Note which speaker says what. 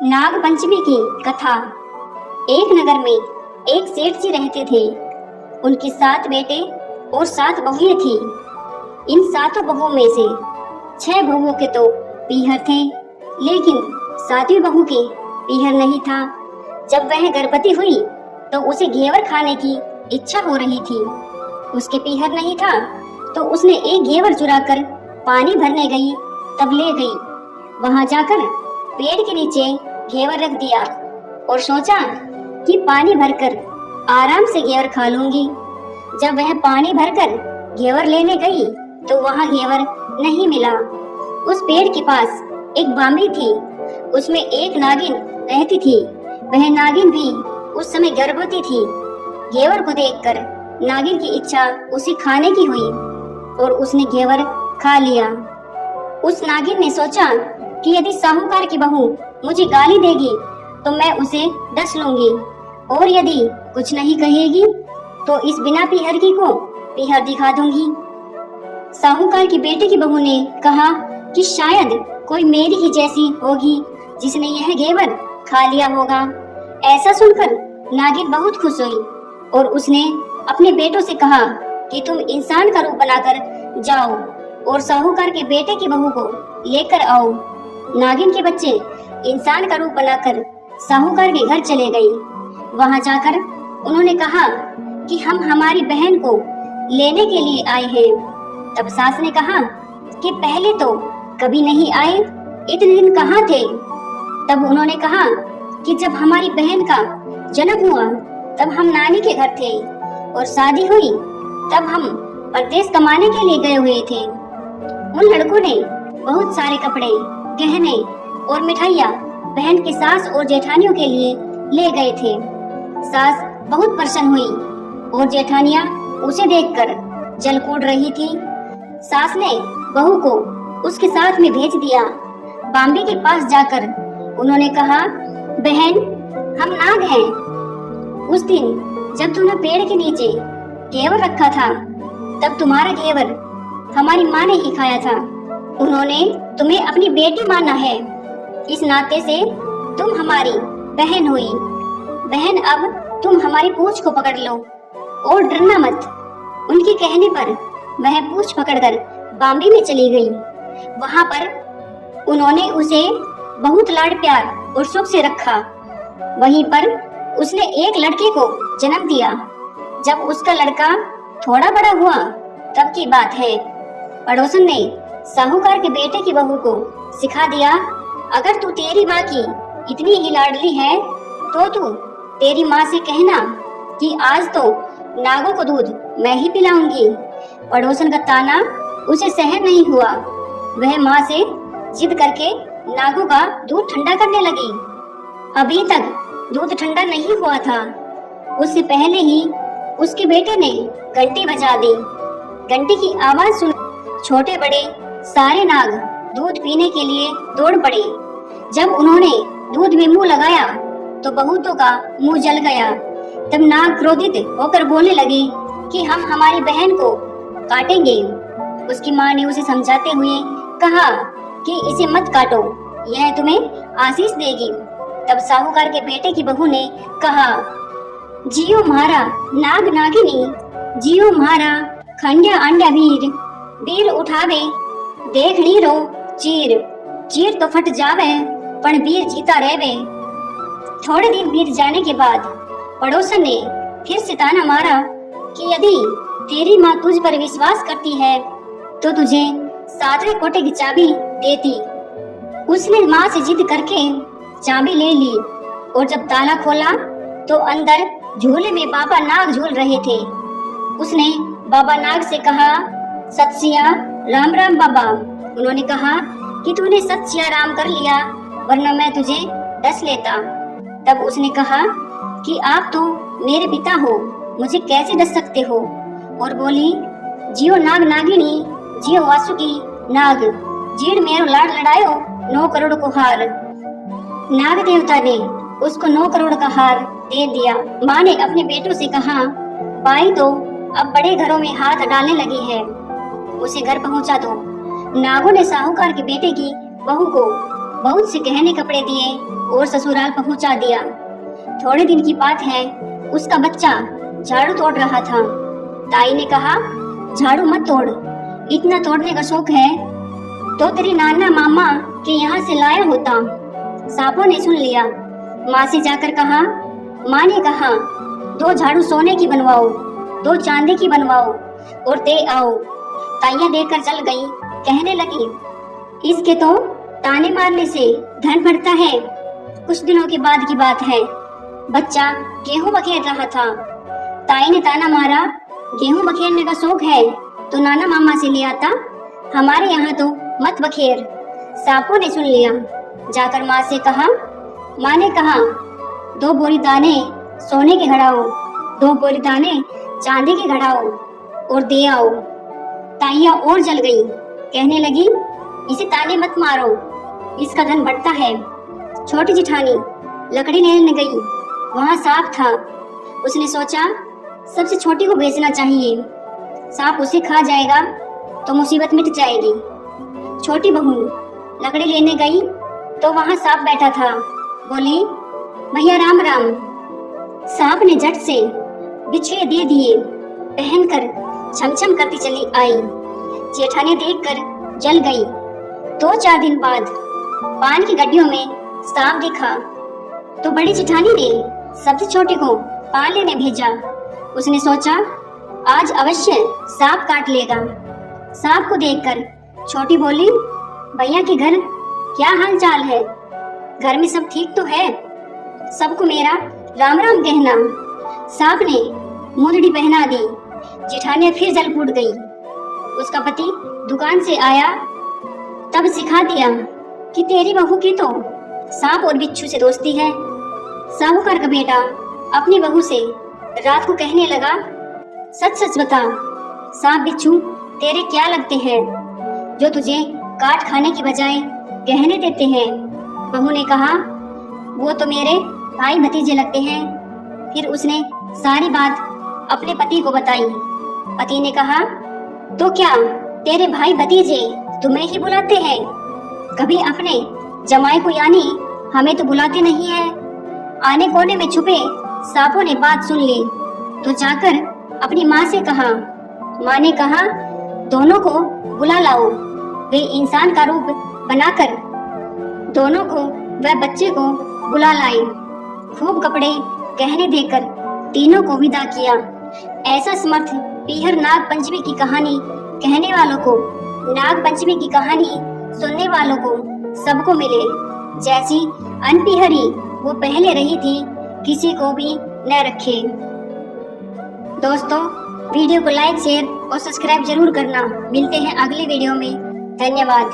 Speaker 1: नाग पंचमी की कथा। एक नगर में एक सेठ जी रहते थे। उनके 7 बेटे और 7 बहुएं थी। इन 7 बहुओं में से 6 बहुओं के तो पीहर थे, लेकिन 7वीं बहू के पीहर नहीं था। जब वह गर्भवती हुई तो उसे घेवर खाने की इच्छा हो रही थी। उसके पीहर नहीं था तो उसने एक घेवर चुराकर पानी भरने गई, तब ले गई। वहां जाकर पेड़ के नीचे घेवर रख दिया और सोचा कि पानी भरकर आराम से घेवर खा लूंगी। जब वह पानी भरकर घेवर लेने गई तो वहां घेवर नहीं मिला। उस पेड़ के पास एक बांबी थी, उसमें एक नागिन रहती थी। वह नागिन भी उस समय गर्भवती थी। घेवर को देखकर नागिन की इच्छा उसे खाने की हुई और उसने घेवर खा लिया। उस नागिन ने सोचा कि यदि साहूकार की बहू मुझे गाली देगी तो मैं उसे डस लूंगी, और यदि कुछ नहीं कहेगी तो इस बिना पीहर की को पीहर दिखा दूंगी। साहूकार की बेटे की बहू ने कहा कि शायद कोई मेरी ही जैसी होगी जिसने यह घेवर खा लिया होगा। ऐसा सुनकर नागिन बहुत खुश हुई और उसने अपने बेटों से कहा कि तुम इंसान का रूप बनाकर जाओ और साहूकार के बेटे की बहू को लेकर आओ। नागिन के बच्चे इंसान का रूप बनाकर साहूकार के घर चले गए। वहां जाकर उन्होंने कहा कि हम हमारी बहन को लेने के लिए आए हैं। तब सास ने कहा कि पहले तो कभी नहीं आए, इतने दिन कहाँ थे? तब उन्होंने कहा कि जब हमारी बहन का जन्म हुआ तब हम नानी के घर थे और शादी हुई तब हम परदेश कमाने के लिए गए हुए थे। उन लड़कों ने बहुत सारे कपड़े, गहने और मिठाइयाँ बहन की सास और जेठानियों के लिए ले गए थे। सास बहुत प्रसन्न हुई और जेठानियाँ उसे देखकर जल कूद रही थी। सास ने बहू को उसके साथ में भेज दिया। बांबी के पास जाकर उन्होंने कहा, बहन हम नाग हैं। उस दिन जब तूने पेड़ के नीचे घेवर रखा था तब तुम्हारा घेवर हमारी माँ ने ही खाया था। उन्होंने तुम्हें अपनी बेटी माना है, इस नाते से तुम हमारी बहन हुई। बहन अब तुम हमारी पूंछ को पकड़ लो और डरना मत। उनके कहने पर वह पूंछ पकड़कर बांबी में चली गई। वहां पर उन्होंने उसे बहुत लाड प्यार और सुख से रखा। वहीं पर उसने एक लड़के को जन्म दिया। जब उसका लड़का थोड़ा बड़ा हुआ तब की बात है, पड़ोसन ने साहूकार के बेटे की बहू को सिखा दिया, अगर तू तेरी माँ की इतनी ही लाडली है तो तू तेरी माँ से कहना कि आज तो नागों को दूध मैं ही पिलाऊंगी। पड़ोसन का ताना उसे सहन नहीं हुआ। वह माँ से जिद करके नागों का दूध ठंडा करने लगी। अभी तक दूध ठंडा नहीं हुआ था, उससे पहले ही उसके बेटे ने घंटी बजा दी। घंटी की आवाज सुन छोटे बड़े सारे नाग दूध पीने के लिए दौड़ पड़े। जब उन्होंने दूध में मुंह लगाया तो बहुतों का मुंह जल गया। तब नाग क्रोधित होकर बोलने लगे कि हम हमारी बहन को काटेंगे। उसकी माँ ने उसे समझाते हुए कहा कि इसे मत काटो, यह तुम्हें आशीष देगी। तब साहूकार के बेटे की बहू ने कहा, जियो म्हारा नाग नागिनी, जियो म्हारा खंड्या अंड्या वीर, वीर उठावे देख ली रो चीर, चीर तो फट जावे पण वीर जीता रहवे। थोड़े दिन बीत जाने के बाद पड़ोसन ने फिर से ताना मारा कि यदि तेरी माँ तुझ पर विश्वास करती है तो तुझे 7वें कोठे की चाबी देती। उसने माँ से जिद करके चाबी ले ली और जब ताला खोला तो अंदर झूले में बाबा नाग झूल रहे थे। उसने बाबा नाग से कहा, सत्सिया राम राम बाबा। उन्होंने कहा कि तूने सत्सिया राम कर लिया, वरना मैं तुझे डस लेता। तब उसने कहा कि आप तो मेरे पिता हो, मुझे कैसे डस सकते हो? और बोली, जियो नाग नागिनी, जियो वासुकी नाग, जीड़ मेरो लाड लड़ायो 9 करोड़ को हार। नाग देवता ने उसको 9 करोड़ का हार दे दिया। माँ ने अपने बेटों से कहा, बाई तो अब बड़े घरों में हाथ डालने लगी है, उसे घर पहुंचा दो। नागों ने साहूकार के बेटे की बहू को बहुत से गहने कपड़े दिए और ससुराल पहुंचा दिया। थोड़े दिन की बात है, उसका बच्चा झाड़ू तोड़ रहा था। ताई ने कहा, झाड़ू मत तोड़, इतना तोड़ने का शौक है तो तेरी नाना मामा के यहाँ से लाया होता। सांपों ने सुन लिया। माँ से जाकर कहा। माँ ने कहा, 2 झाड़ू सोने की बनवाओ, 2 चांदी की बनवाओ और दे आओ। ताइयां देकर चल गई। कहने लगी, इसके तो ताने मारने से धन बढ़ता है। कुछ दिनों के बाद की बात है, बच्चा गेहूं बखेर रहा था। ताई ने ताना मारा, गेहूं बखेरने का शौक है तो नाना मामा से ले आता, हमारे यहाँ तो मत बखेर। सांपों ने सुन लिया। जाकर माँ से कहा। माँ ने कहा, 2 बोरी दाने सोने के घड़ाओ, 2 बोरी दाने चांदी के घड़ाओ और दे आओ। ताइयां और जल गई। कहने लगी, इसे ताने मत मारो, इसका धन बढ़ता है। छोटी जिठानी लकड़ी लेने गई। वहाँ सांप था। उसने सोचा, सबसे छोटी को बेचना चाहिए, सांप उसे खा जाएगा तो मुसीबत मिट जाएगी। छोटी बहू लकड़ी लेने गई तो वहाँ सांप बैठा था। बोली, भैया राम राम। सांप ने झट से बिछुए दे दिए, पहनकर छमछम करती चली आई। जेठानी देखकर जल गई। 2-4 दिन बाद पान की गड्डियों में सांप दिखा तो बड़ी जेठानी ने सबसे छोटे को पान लेने भेजा। उसने सोचा, आज अवश्य सांप काट लेगा। सांप को देखकर छोटी बोली, भैया के घर क्या हाल चाल है? घर में सब ठीक तो है? सबको मेरा राम राम कहना। सांप ने मुंदड़ी पहना दी। जेठानी फिर जल फूट गई। उसका पति दुकान से आया, तब सिखा दिया कि तेरी बहू की तो सांप और बिच्छू से दोस्ती है। साहूकार का बेटा अपनी बहू से रात को कहने लगा, सच सच बता, सांप बिच्छू तेरे क्या लगते हैं जो तुझे काट खाने की बजाय गहने देते हैं? बहू ने कहा, वो तो मेरे भाई भतीजे लगते हैं। फिर उसने सारी बात अपने पति को बताई। पति ने कहा, तो क्या तेरे भाई भतीजे तुम्हें ही बुलाते हैं? कभी अपने जमाई को यानी हमें तो बुलाते नहीं है। आने कोने में छुपे सांपों ने बात सुन ली तो जाकर अपनी माँ से कहा। माँ ने कहा, दोनों को बुला लाओ। वे इंसान का रूप बनाकर दोनों को व बच्चे को बुला लाई। खूब कपड़े गहने देकर तीनों को विदा किया। ऐसा समर्थ पीहर नाग पंचमी की कहानी कहने वालों को, नाग पंचमी की कहानी सुनने वालों को सबको मिले। जैसी अनपिहरी वो पहले रही थी, किसी को भी न रखे। दोस्तों, वीडियो को लाइक, शेयर और सब्सक्राइब जरूर करना। मिलते हैं अगले वीडियो में। धन्यवाद।